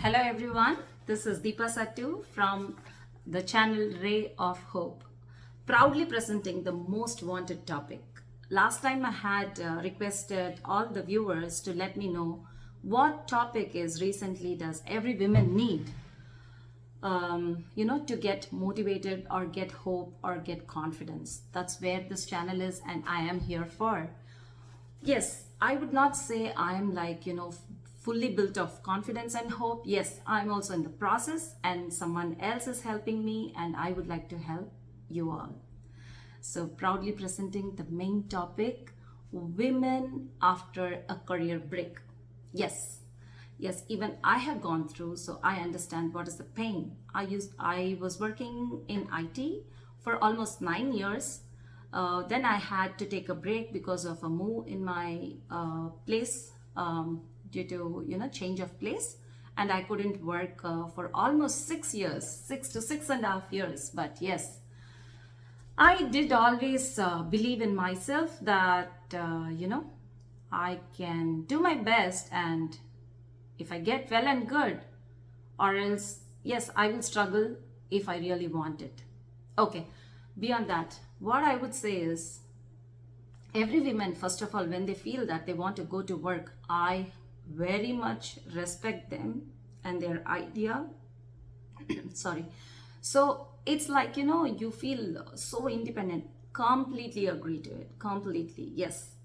Hello everyone, this is Deepa Sattu from the channel Ray of Hope, proudly presenting the most wanted topic. Last time I had requested all the viewers to let me know what topic is recently does every woman need, to get motivated or get hope or get confidence. That's where this channel is and I am here for. Yes, I would not say I am fully built of confidence and hope. Yes, I'm also in the process and someone else is helping me and I would like to help you all. So proudly presenting the main topic, women after a career break. Yes, even I have gone through, so I understand what is the pain. I was working in IT for almost 9 years. Then I had to take a break because of a move in my place, due to change of place, and I couldn't work for almost 6 years, 6 to 6.5 years. But yes, I did always believe in myself that I can do my best, and if I get well and good, or else yes, I will struggle if I really want it. Okay, beyond that, what I would say is, every woman, first of all, when they feel that they want to go to work, I very much respect them and their idea. Sorry. So it's like, you feel so independent. Completely agree to it. Completely. Yes.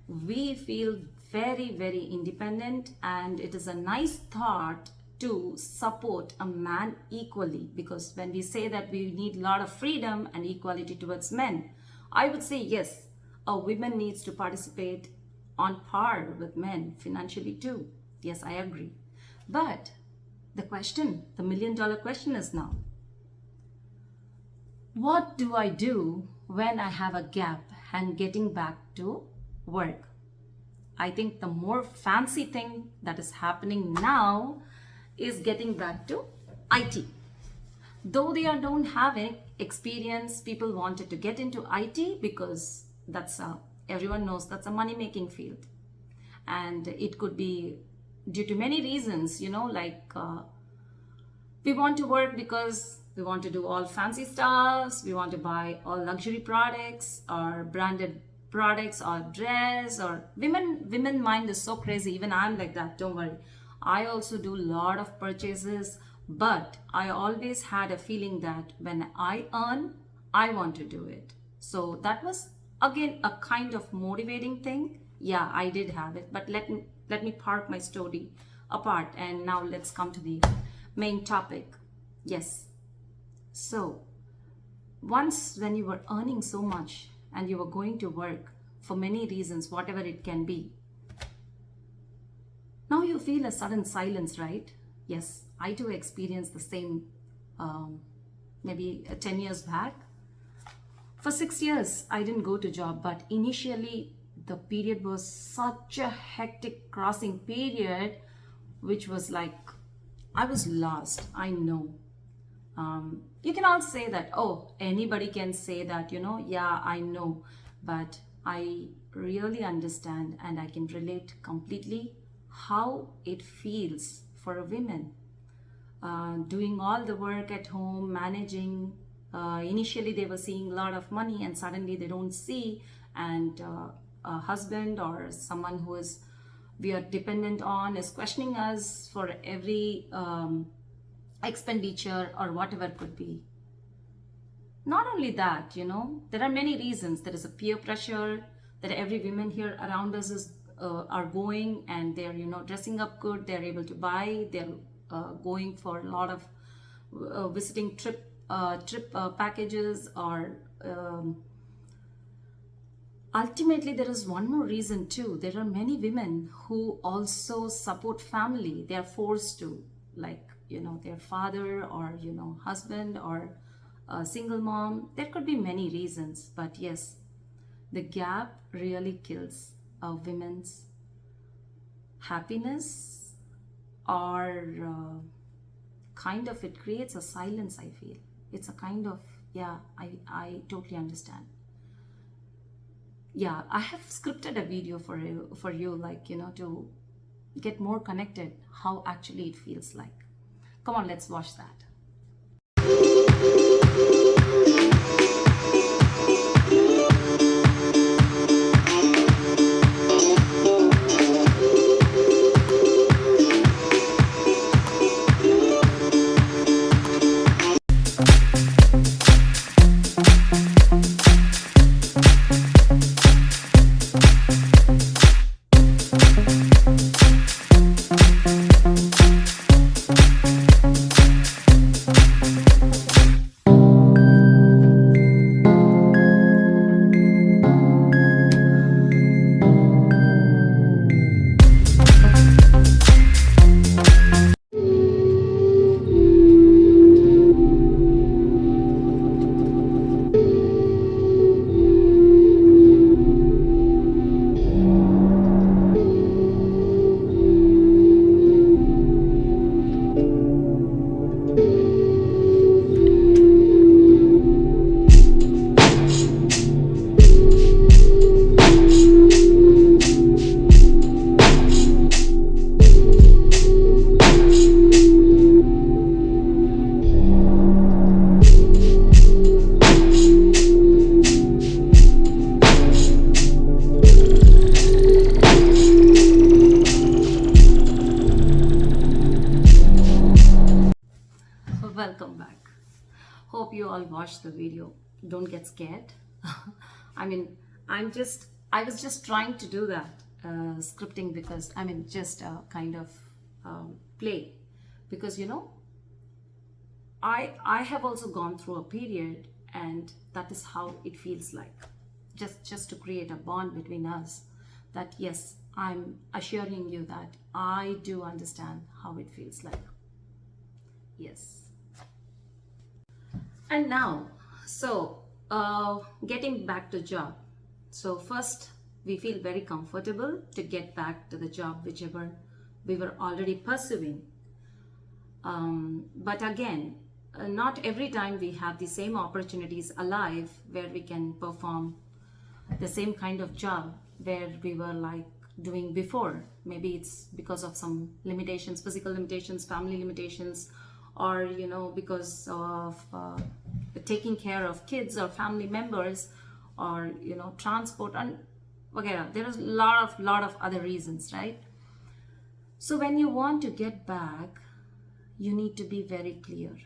We feel very, very independent, and it is a nice thought to support a man equally, because when we say that we need a lot of freedom and equality towards men, I would say yes, a woman needs to participate on par with men financially too. Yes, I agree. But the million-dollar question is now, what do I do when I have a gap and getting back to work? I think the more fancy thing that is happening now is getting back to IT. Though they don't have any experience, people wanted to get into IT because that's everyone knows that's a money-making field. And it could be due to many reasons, we want to work because we want to do all fancy stuffs, we want to buy all luxury products or branded products or dress, or women mind is so crazy. Even I'm like that, don't worry. I also do a lot of purchases, but I always had a feeling that when I earn, I want to do it. So that was again a kind of motivating thing. Yeah, I did have it, but let me park my story apart, and now let's come to the main topic. Yes. So once when you were earning so much and you were going to work for many reasons, whatever it can be, now you feel a sudden silence, right? Yes, I do experience the same, maybe 10 years back. For 6 years, I didn't go to job, but initially the period was such a hectic crossing period, which was like, I was lost, I know. You can all say that, oh, anybody can say that, yeah, I know, but I really understand and I can relate completely how it feels for a woman. Doing all the work at home, managing, initially they were seeing a lot of money and suddenly they don't see, and a husband or someone who is we are dependent on is questioning us for every expenditure or whatever it could be. Not only that, there are many reasons. There is a peer pressure that every woman here around us is are going, and they're dressing up good, they're able to buy, they're going for a lot of visiting trip packages, or ultimately there is one more reason too. There are many women who also support family. They are forced to, like their father or husband or a single mom. There could be many reasons, but yes, the gap really kills a woman's happiness, or kind of it creates a silence. I feel it's a kind of, yeah, I totally understand. Yeah, I have scripted a video for you, like to get more connected how actually it feels like. Come on, let's watch that. Welcome back. Hope you all watched the video. Don't get scared. I mean, I was just trying to do that scripting because, just a kind of play. Because, I have also gone through a period, and that is how it feels like. Just to create a bond between us, that yes, I'm assuring you that I do understand how it feels like. Yes. And now, so getting back to job. So first, we feel very comfortable to get back to the job whichever we were already pursuing. But again, not every time we have the same opportunities alive where we can perform the same kind of job where we were like doing before. Maybe it's because of some limitations, physical limitations, family limitations, or because of taking care of kids or family members, or transport, and okay, there is a lot of other reasons, right? So when you want to get back, you need to be very clear.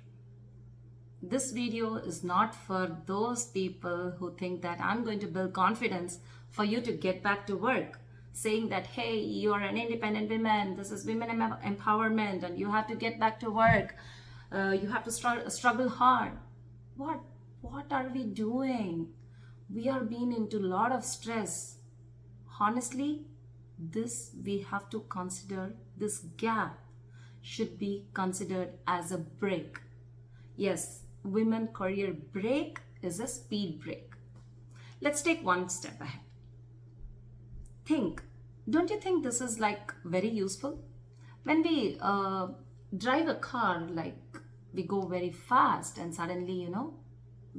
This video is not for those people who think that I'm going to build confidence for you to get back to work, saying that, hey, you are an independent woman, this is women empowerment, and you have to get back to work. You have to struggle hard. What are we doing? We are being into a lot of stress. Honestly, we have to consider this gap should be considered as a break. Yes, women career break is a speed break. Let's take one step ahead. Don't you think this is like very useful? When we drive a car, like we go very fast, and suddenly,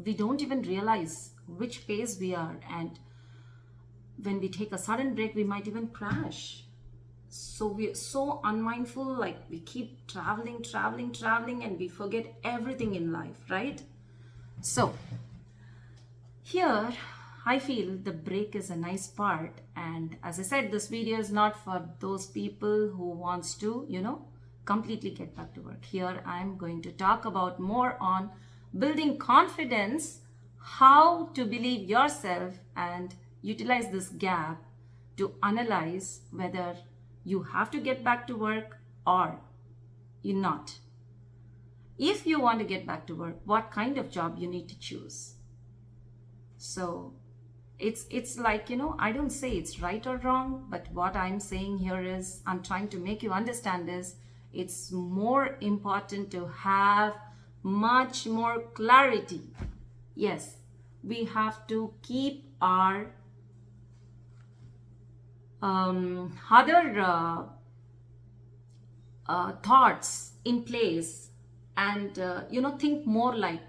we don't even realize which pace we are, and when we take a sudden break, we might even crash. So we're so unmindful, like we keep traveling, and we forget everything in life, right? So here, I feel the break is a nice part, and as I said, this video is not for those people who wants to, completely get back to work. Here I'm going to talk about more on building confidence, how to believe yourself and utilize this gap to analyze whether you have to get back to work or you're not. If you want to get back to work, what kind of job you need to choose. So it's like, I don't say it's right or wrong, but what I'm saying here is I'm trying to make you understand is it's more important to have much more clarity. Yes, we have to keep our other thoughts in place, and think more like,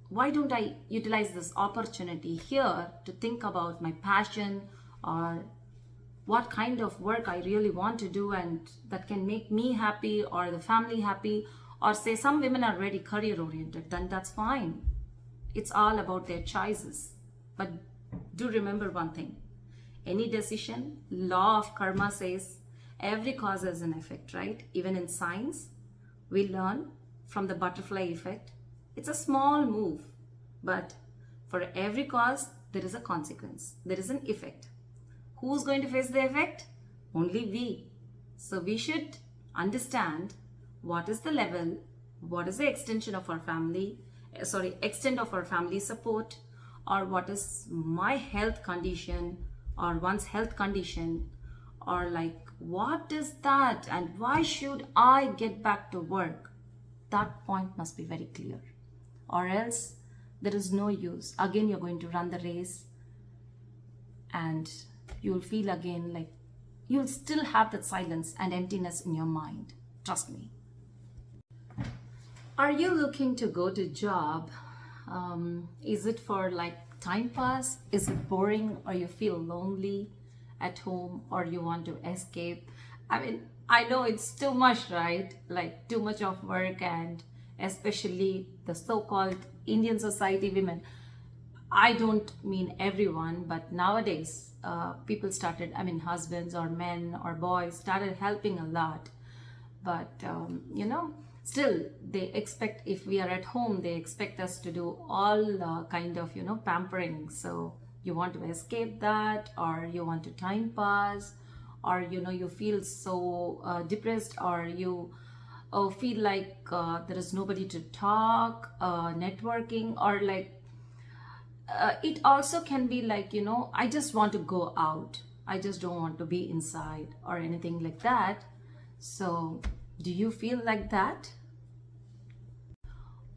why don't I utilize this opportunity here to think about my passion, or what kind of work I really want to do and that can make me happy or the family happy, or say some women are very career oriented, then that's fine. It's all about their choices. But do remember one thing, any decision, law of karma says every cause has an effect, right? Even in science, we learn from the butterfly effect. It's a small move, but for every cause, there is a consequence. There is an effect. Who's going to face the effect? Only we. So we should understand what is the level, what is the extent of our family support, or what is my health condition or one's health condition, or like what is that and why should I get back to work? That point must be very clear, or else there is no use. Again, you're going to run the race and you'll feel again like you'll still have that silence and emptiness in your mind. Trust me. Are you looking to go to job? Is it for like time pass? Is it boring, or you feel lonely at home, or you want to escape? I mean, I know it's too much, right? Like too much of work, and especially the so-called Indian society women. I don't mean everyone, but nowadays people started, I mean husbands or men or boys started helping a lot. But still they expect, if we are at home, they expect us to do all kind of pampering. So you want to escape that, or you want to time pass, or you feel so depressed, or you feel like there is nobody to talk, networking, or like it also can be like I just want to go out, I just don't want to be inside or anything like that. So do you feel like that?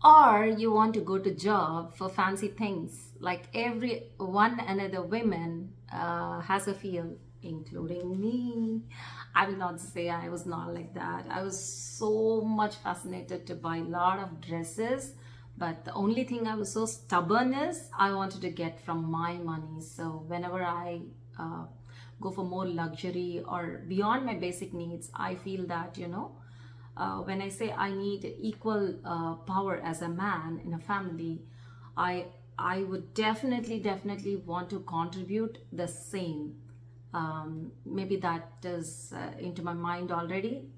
Or you want to go to job for fancy things, like every one another women has a feel, including me. I will not say I was not like that. I was so much fascinated to buy a lot of dresses, but the only thing I was so stubborn is I wanted to get from my money. So whenever I go for more luxury or beyond my basic needs, I feel that when I say I need equal power as a man in a family, I would definitely want to contribute the same. Maybe that is into my mind already.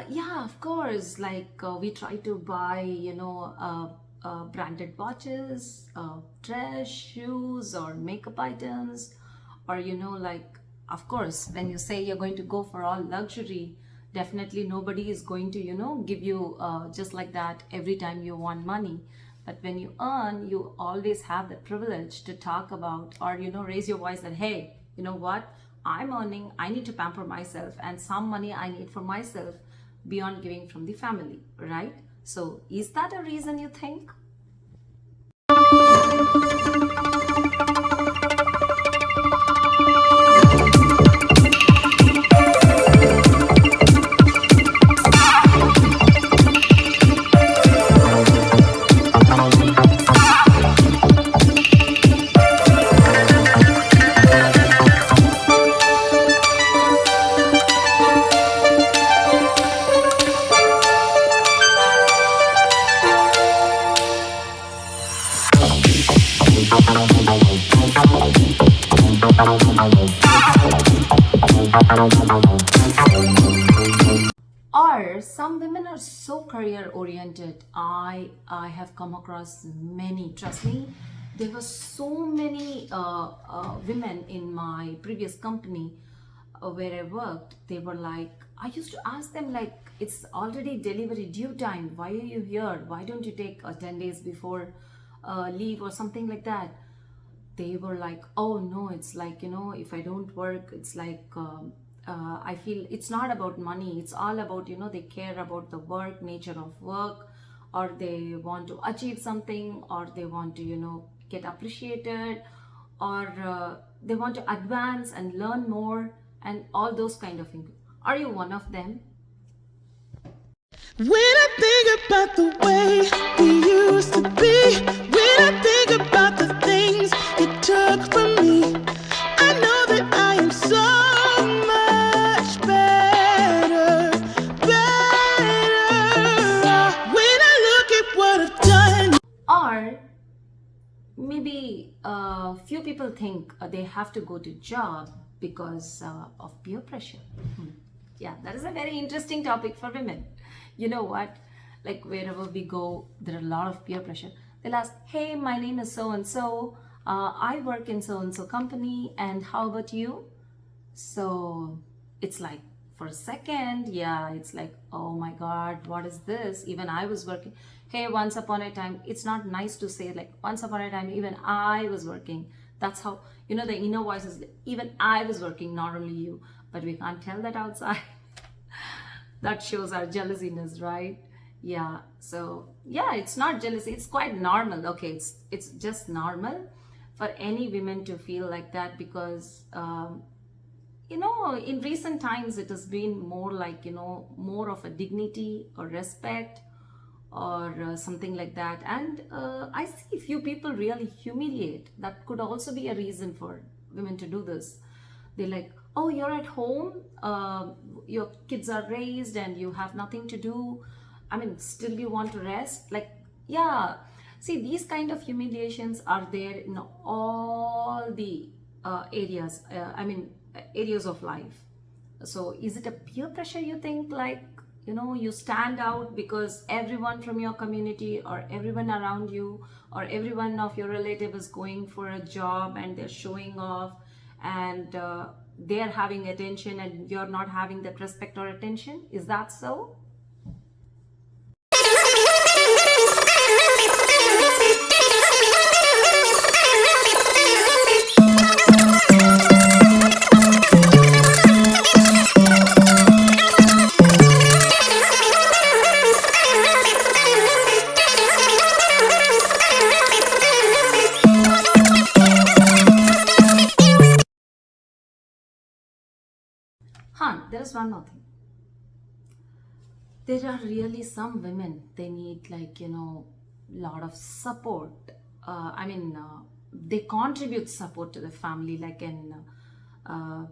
Yeah, of course, like we try to buy branded watches, dress, shoes, or makeup items, or like, of course, when you say you're going to go for all luxury, definitely nobody is going to give you just like that every time you want money. But when you earn, you always have the privilege to talk about, or raise your voice that, hey, you know what, I'm earning, I need to pamper myself, and some money I need for myself beyond giving from the family, right? So is that a reason, you think? Or some women are so career oriented. I have come across many, trust me. There were so many women in my previous company where I worked. They were like, I used to ask them like, it's already delivery due time, why are you here? Why don't you take 10 days before leave or something like that? They were like, oh no, it's like, if I don't work, it's like I feel it's not about money, it's all about, they care about the work, nature of work, or they want to achieve something, or they want to, get appreciated, or they want to advance and learn more, and all those kind of things. Are you one of them? When I think about the way we used to be, when I think about the things you took from me, I know that Or maybe few people think they have to go to job because of peer pressure. Yeah, that is a very interesting topic for women. You know what? Like wherever we go, there are a lot of peer pressure. They'll ask, hey, my name is so and so. I work in so and so company, and how about you? So it's like for a second, yeah, it's like, oh my God, what is this? Even I was working. Hey, once upon a time, it's not nice to say like once upon a time, even I was working. That's how, the inner voice is, even I was working, not only you, but we can't tell that outside. That shows our jealousiness, right? Yeah. So yeah, it's not jealousy, it's quite normal. Okay, it's just normal for any women to feel like that, because in recent times it has been more like, more of a dignity or respect, or something like that. And I see few people really humiliate. That could also be a reason for women to do this. They're like, oh, you're at home, your kids are raised and you have nothing to do, I mean, still you want to rest? Like, yeah. See, these kind of humiliations are there in all the areas of life. So is it a peer pressure, you think? Like, you stand out because everyone from your community or everyone around you or everyone of your relative is going for a job and they're showing off, and they're having attention and you're not having that respect or attention. Is that so? There is one more thing. There are really some women, they need, like, lot of support. They contribute support to the family, like in uh,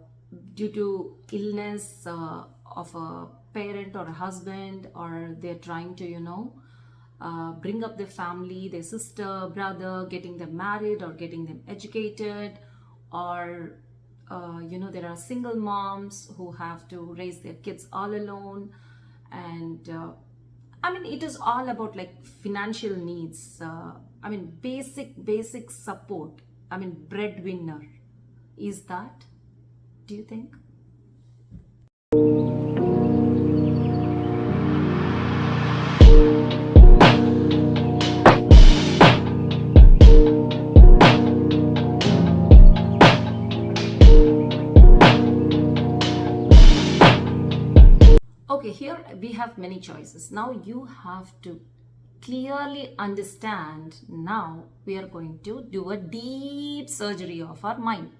due to illness of a parent or a husband, or they're trying to, bring up their family, their sister, brother, getting them married or getting them educated, or there are single moms who have to raise their kids all alone. And it is all about like financial needs. Basic support. Breadwinner. Is that? Do you think? Okay, here we have many choices. Now you have to clearly understand. Now we are going to do a deep surgery of our mind.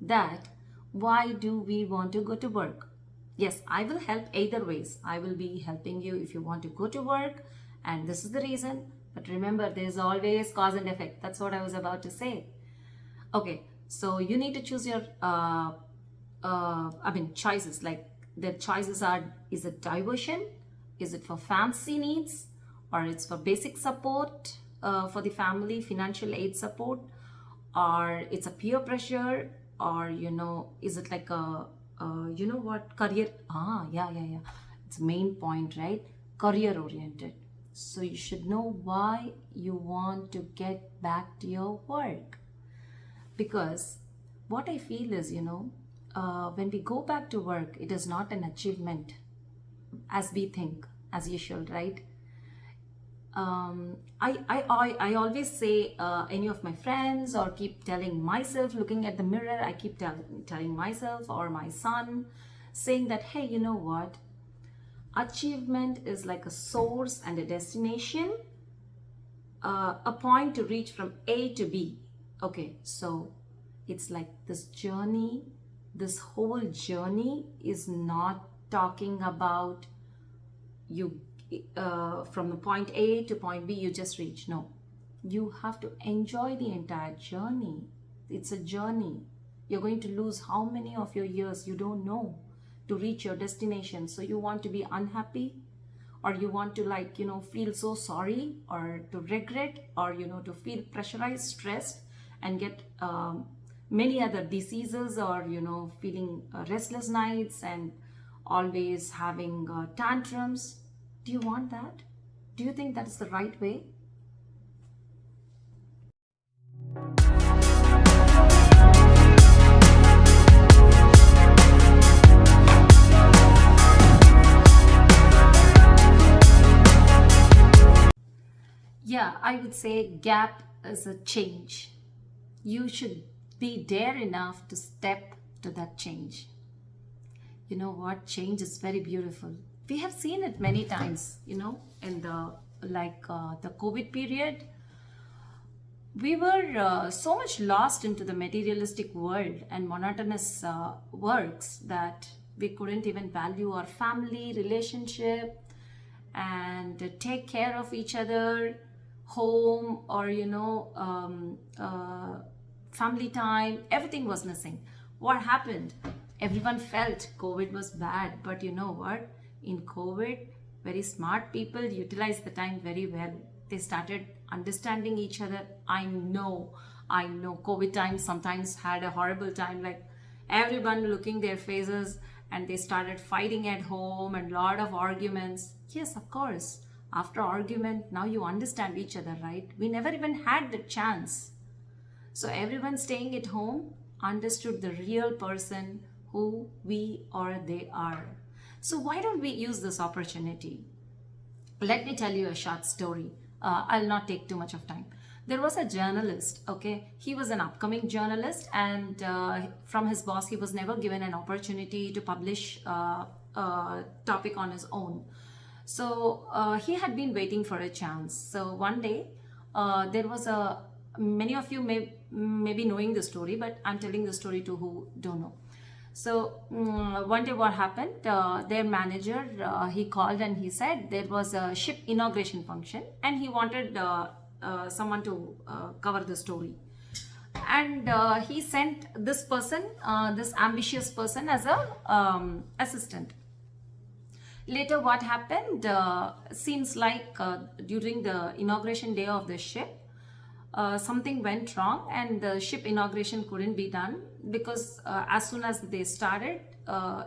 That why do we want to go to work? Yes, I will help either ways. I will be helping you if you want to go to work, and this is the reason. But remember, there is always cause and effect. That's what I was about to say. Okay, so you need to choose your choices. Like, the choices are: is it diversion, is it for fancy needs, or it's for basic support for the family, financial aid support, or it's a peer pressure, or is it like a career? Yeah, it's main point, right? Career oriented. So you should know why you want to get back to your work. Because what I feel is, when we go back to work, it is not an achievement as we think, as usual, right? I always say, any of my friends, or keep telling myself, looking at the mirror, I keep telling myself or my son, saying that, hey, you know what? Achievement is like a source and a destination, a point to reach from A to B. Okay, so it's like this journey, this whole journey is not talking about you from the point A to point B you just reach. No, you have to enjoy the entire journey. It's a journey. You're going to lose how many of your years, you don't know, to reach your destination. So you want to be unhappy, or you want to like, feel so sorry or to regret, or to feel pressurized, stressed, and get many other diseases, or feeling restless nights and always having tantrums? Do you want that? Do you think that's the right way? Yeah, I would say gap is a change. You should be dare enough to step to that change. You know what? Change is very beautiful. We have seen it many times, in the COVID period. We were so much lost into the materialistic world and monotonous works that we couldn't even value our family relationship and take care of each other, home, or family time. Everything was missing. What happened? Everyone felt COVID was bad, but you know what? In COVID, very smart people utilized the time very well. They started understanding each other. I know COVID times sometimes had a horrible time, like everyone looking their faces, and they started fighting at home and lot of arguments. Yes, of course. After argument, now you understand each other, right? We never even had the chance. So everyone staying at home understood the real person, who we or they are. So why don't we use this opportunity? Let me tell you a short story. I'll not take too much of time. There was a journalist, okay? He was an upcoming journalist, and from his boss, he was never given an opportunity to publish a topic on his own. So he had been waiting for a chance. So one day, there was many of you may be knowing the story, but I'm telling the story to who don't know. So one day what happened, their manager, he called and he said there was a ship inauguration function and he wanted someone to cover the story. And he sent this person, this ambitious person, as a assistant. Later what happened, seems like during the inauguration day of the ship, something went wrong and the ship inauguration couldn't be done because as soon as they started,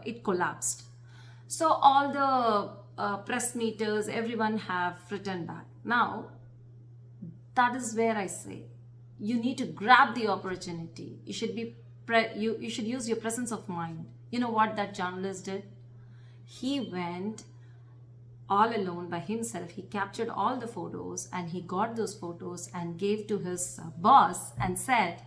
it collapsed. So all the press meeters, everyone have returned back. Now, that is where I say you need to grab the opportunity. You should be you should use your presence of mind. You know what that journalist did? He went all alone by himself. He captured all the photos and he got those photos and gave to his boss and said,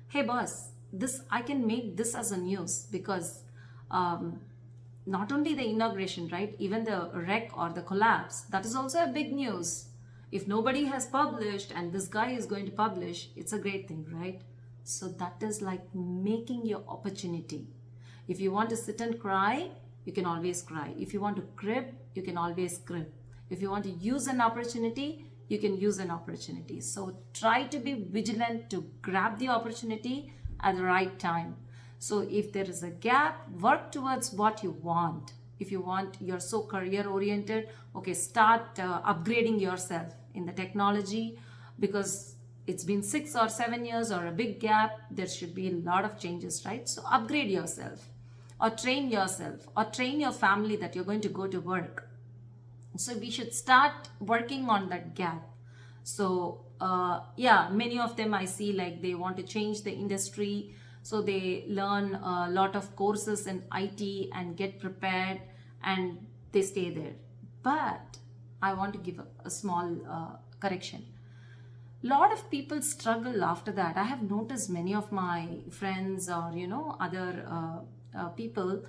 hey boss, this I can make this as a news, because not only the inauguration, right, even the wreck or the collapse, that is also a big news. If nobody has published and this guy is going to publish, it's a great thing, right? So that is like making your opportunity. If you want to sit and cry, you can always cry. If you want to crib, you can always crib. If you want to use an opportunity, you can use an opportunity. So try to be vigilant to grab the opportunity at the right time. So if there is a gap, work towards what you want. If you want, you're so career oriented, okay, start upgrading yourself in the technology, because it's been 6 or 7 years or a big gap. There should be a lot of changes, right? So upgrade yourself, or train yourself, or train your family that you're going to go to work. So we should start working on that gap. So yeah, many of them I see like they want to change the industry. So they learn a lot of courses in IT and get prepared and they stay there. But I want to give a small correction. Lot of people struggle after that. I have noticed many of my friends or other people,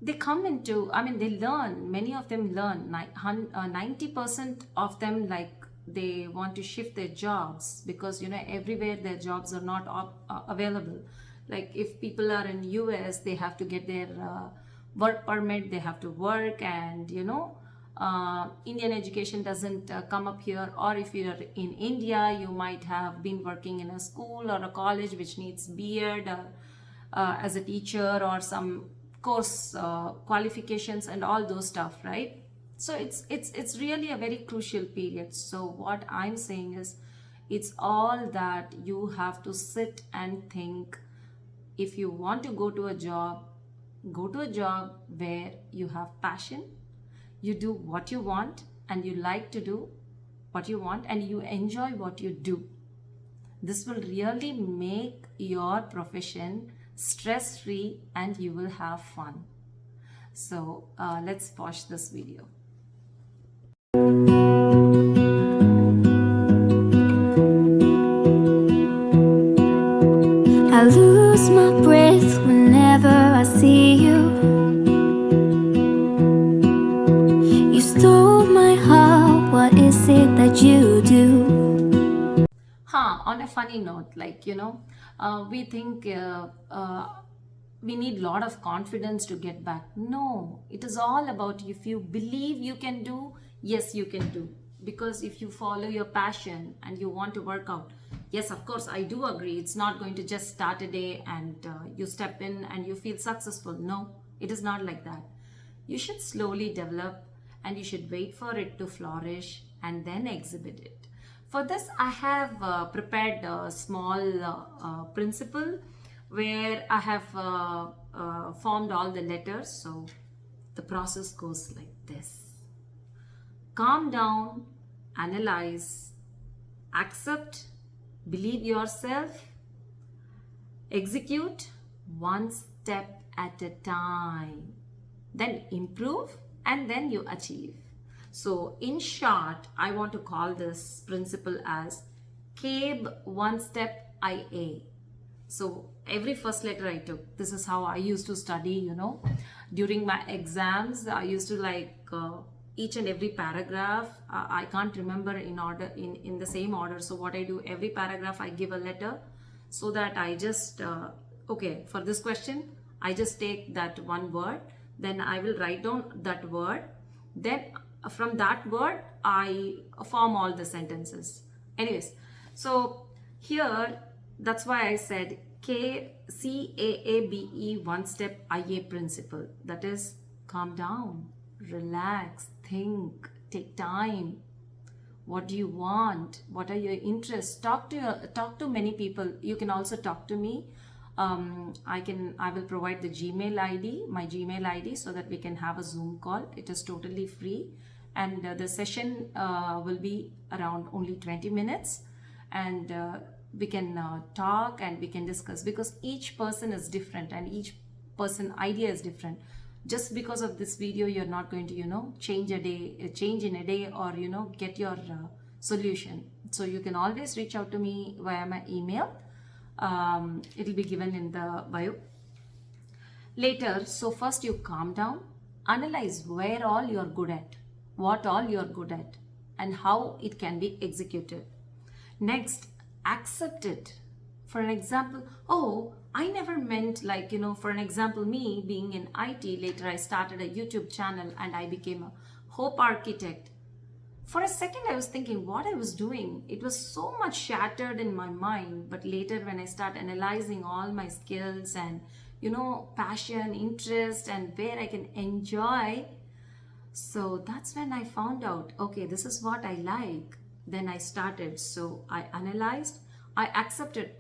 they come into, they learn, many of them learn, 90% of them, like they want to shift their jobs because everywhere their jobs are not available. Like if people are in US, they have to get their work permit, they have to work, and Indian education doesn't come up here. Or if you're in India, you might have been working in a school or a college which needs B.Ed as a teacher or some course qualifications and all those stuff, right? So it's really a very crucial period. So what I'm saying is, it's all that you have to sit and think. If you want to go to a job, go to a job where you have passion, you do what you want, and you like to do what you want, and you enjoy what you do. This will really make your profession stress free and you will have fun. So let's watch this video. I lose my breath whenever I see you. You stole my heart, what is it that you do? On a funny note, like, we think we need a lot of confidence to get back. No, it is all about, if you believe you can do, yes, you can do. Because if you follow your passion and you want to work out, yes, of course, I do agree. It's not going to just start a day and you step in and you feel successful. No, it is not like that. You should slowly develop and you should wait for it to flourish and then exhibit it. For this, I have prepared a small principle where I have formed all the letters. So the process goes like this. Calm down, analyze, accept, believe yourself, execute one step at a time, then improve, and then you achieve. So in short, I want to call this principle as CAABE one step IA. So every first letter I took, this is how I used to study, during my exams. I used to each and every paragraph, I can't remember in order, in the same order. So what I do, every paragraph I give a letter, so that I just okay, for this question I just take that one word, then I will write down that word, then from that word I form all the sentences. Anyways, so here, that's why I said CAABE one step IA principle. That is, calm down, relax, think, take time. What do you want? What are your interests? Talk to many people. You can also talk to me. I will provide the Gmail ID, my Gmail ID, so that we can have a Zoom call. It is totally free, and the session will be around only 20 minutes, and we can talk and we can discuss, because each person is different and each person idea is different. Just because of this video, you're not going to change in a day, or get your solution. So you can always reach out to me via my email. It will be given in the bio later. So first, you calm down, analyze where all you're good at, what all you're good at, and how it can be executed. Next, accept it. For an example, oh, I never meant, for an example, me being in IT, later I started a YouTube channel and I became a hope architect. For a second, I was thinking what I was doing. It was so much shattered in my mind. But later, when I start analyzing all my skills and, passion, interest, and where I can enjoy, so that's when I found out, okay, this is what I like. Then I started. So I analyzed, I accepted,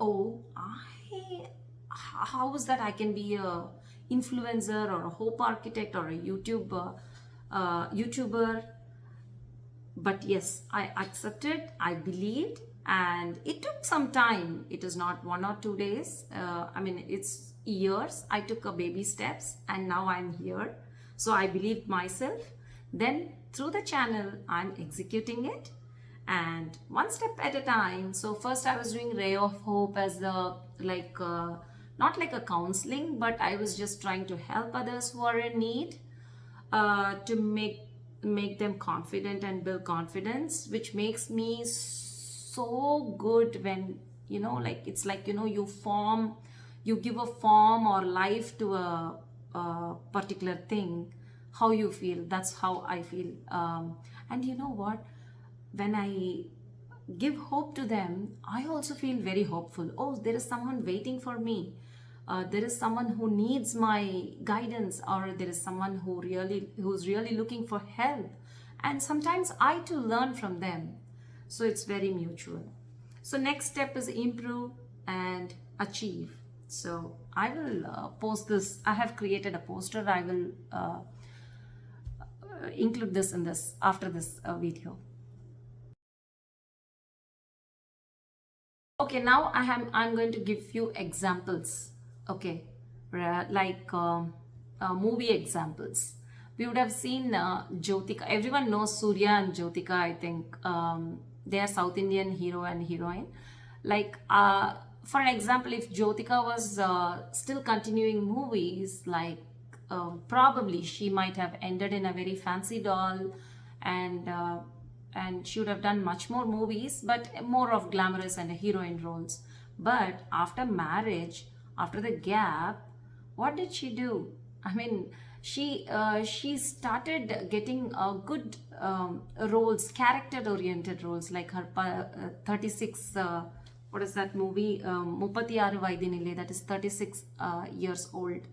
how is that I can be a influencer or a hope architect or a YouTuber. But yes, I accepted, I believed, and it took some time. It is not 1 or 2 days. It's years. I took a baby steps and now I'm here. So I believed myself. Then through the channel, I'm executing it, and one step at a time. So first I was doing Ray of Hope as not like a counseling, but I was just trying to help others who are in need, to make them confident and build confidence, which makes me so good when, it's like, you give a form or life to a particular thing. How you feel, that's how I feel. And you know what? When I give hope to them, I also feel very hopeful. Oh, there is someone waiting for me. there is someone who needs my guidance, or there is someone who's really looking for help, and sometimes I too learn from them. So it's very mutual. So next step is improve and achieve. So I will post this. I have created a poster. I will include this in this after this video. Okay, now I'm going to give few examples. Okay, like movie examples. We would have seen Jyotika. Everyone knows Surya and Jyotika. I think they are South Indian hero and heroine. Like for an example, if Jyotika was still continuing movies, like probably she might have ended in a very fancy doll, and she would have done much more movies, but more of glamorous and heroine roles. But after marriage, after the gap, what did she do? I mean, she started getting good roles, character-oriented roles, like her 36. What is that movie? Muppati Aru Vaidinile. That is 36 years old.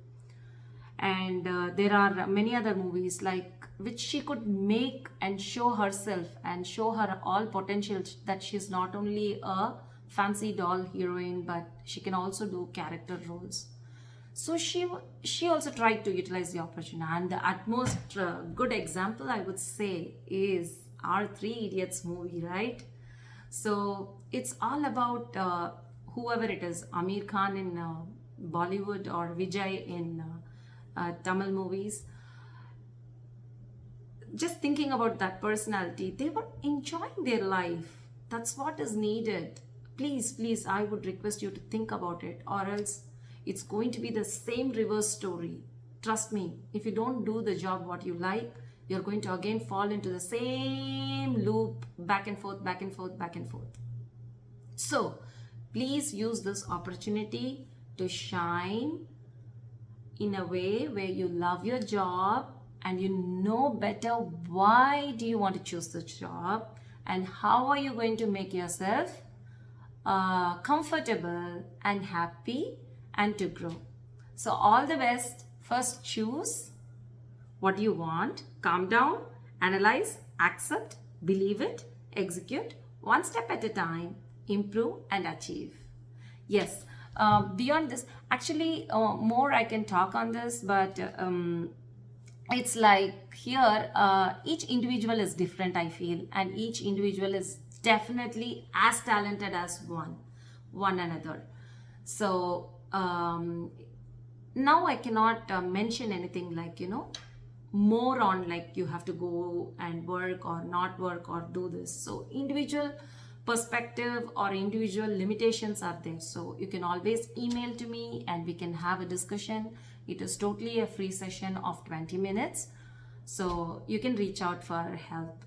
And there are many other movies like which she could make and show herself and show her all potential, that she's not only a fancy doll heroine, but she can also do character roles. So she also tried to utilize the opportunity. And the utmost good example, I would say, is our Three Idiots movie, right? So it's all about whoever it is, Amir Khan in Bollywood or Vijay in Tamil movies. Just thinking about that personality, they were enjoying their life. That's what is needed. Please, I would request you to think about it, or else it's going to be the same reverse story. Trust me, if you don't do the job what you like, you're going to again fall into the same loop, back and forth, back and forth, back and forth. So please use this opportunity to shine in a way where you love your job and you know better why do you want to choose the job and how are you going to make yourself comfortable and happy and to grow. So all the best. First choose what you want, calm down, analyze, accept, believe it, execute, one step at a time, improve and achieve. Yes, beyond this, actually more I can talk on this, but it's like here each individual is different, I feel, and each individual is definitely as talented as one another. So now I cannot mention anything like, more on like you have to go and work or not work or do this. So individual perspective or individual limitations are there. So you can always email to me and we can have a discussion. It is totally a free session of 20 minutes. So you can reach out for help.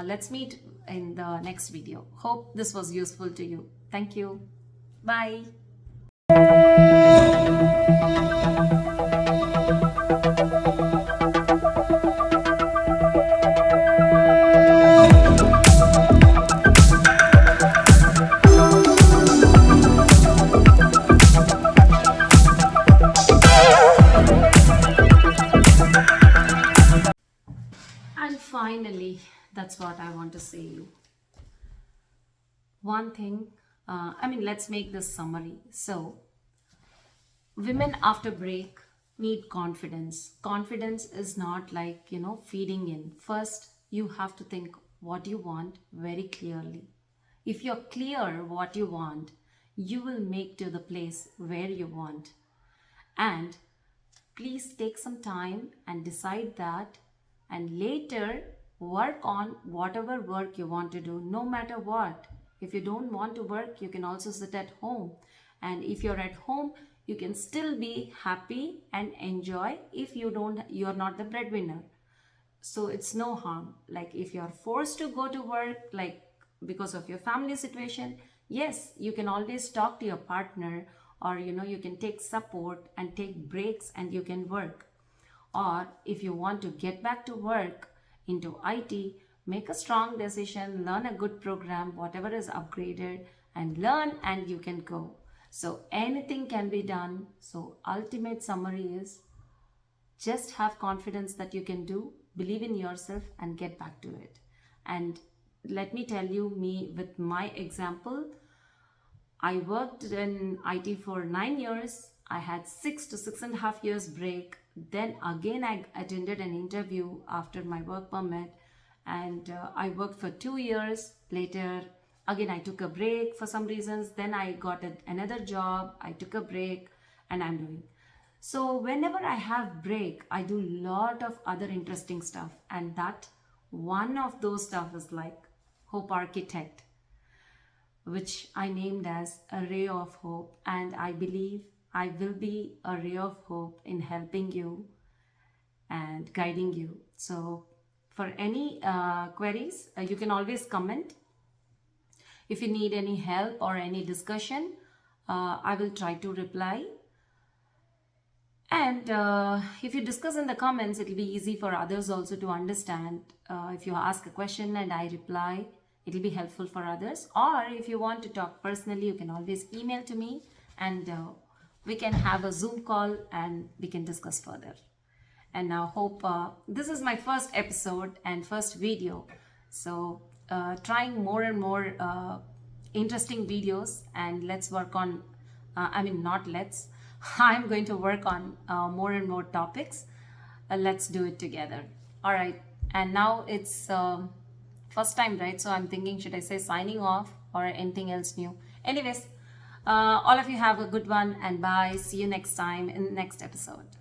Let's meet in the next video. Hope this was useful to you. Thank you. Bye. And finally, that's what I want to say you. One thing, let's make this summary. So, women after break need confidence. Confidence is not like, feeding in. First, you have to think what you want very clearly. If you're clear what you want, you will make to the place where you want. And please take some time and decide that, and later work on whatever work you want to do, no matter what. If you don't want to work, you can also sit at home. And if you're at home, you can still be happy and enjoy if you're not the breadwinner. So it's no harm. Like if you're forced to go to work, like because of your family situation, yes, you can always talk to your partner, or you can take support and take breaks and you can work. Or if you want to get back to work into IT, make a strong decision, learn a good program, whatever is upgraded, and learn, and you can go. So anything can be done. So ultimate summary is just have confidence that you can do, believe in yourself, and get back to it. And let me tell you, me with my example, I worked in IT for 9 years. I had 6 to 6.5 years break. Then again, I attended an interview after my work permit, and I worked for 2 years. Later, again, I took a break for some reasons. Then I got another job. I took a break, and I'm doing. So whenever I have break, I do lot of other interesting stuff, and that one of those stuff is like Hope Architect, which I named as a ray of hope. And I believe I will be a ray of hope in helping you and guiding you. So for any queries, you can always comment. If you need any help or any discussion, I will try to reply. And if you discuss in the comments, it will be easy for others also to understand. If you ask a question and I reply, it will be helpful for others. Or if you want to talk personally, you can always email to me, and we can have a Zoom call and we can discuss further. And now hope this is my first episode and first video. So trying more and more interesting videos, and let's work on, not let's, I'm going to work on more and more topics. Let's do it together. All right. And now it's first time, right? So I'm thinking, should I say signing off or anything else new? Anyways, all of you have a good one, and bye. See you next time in the next episode.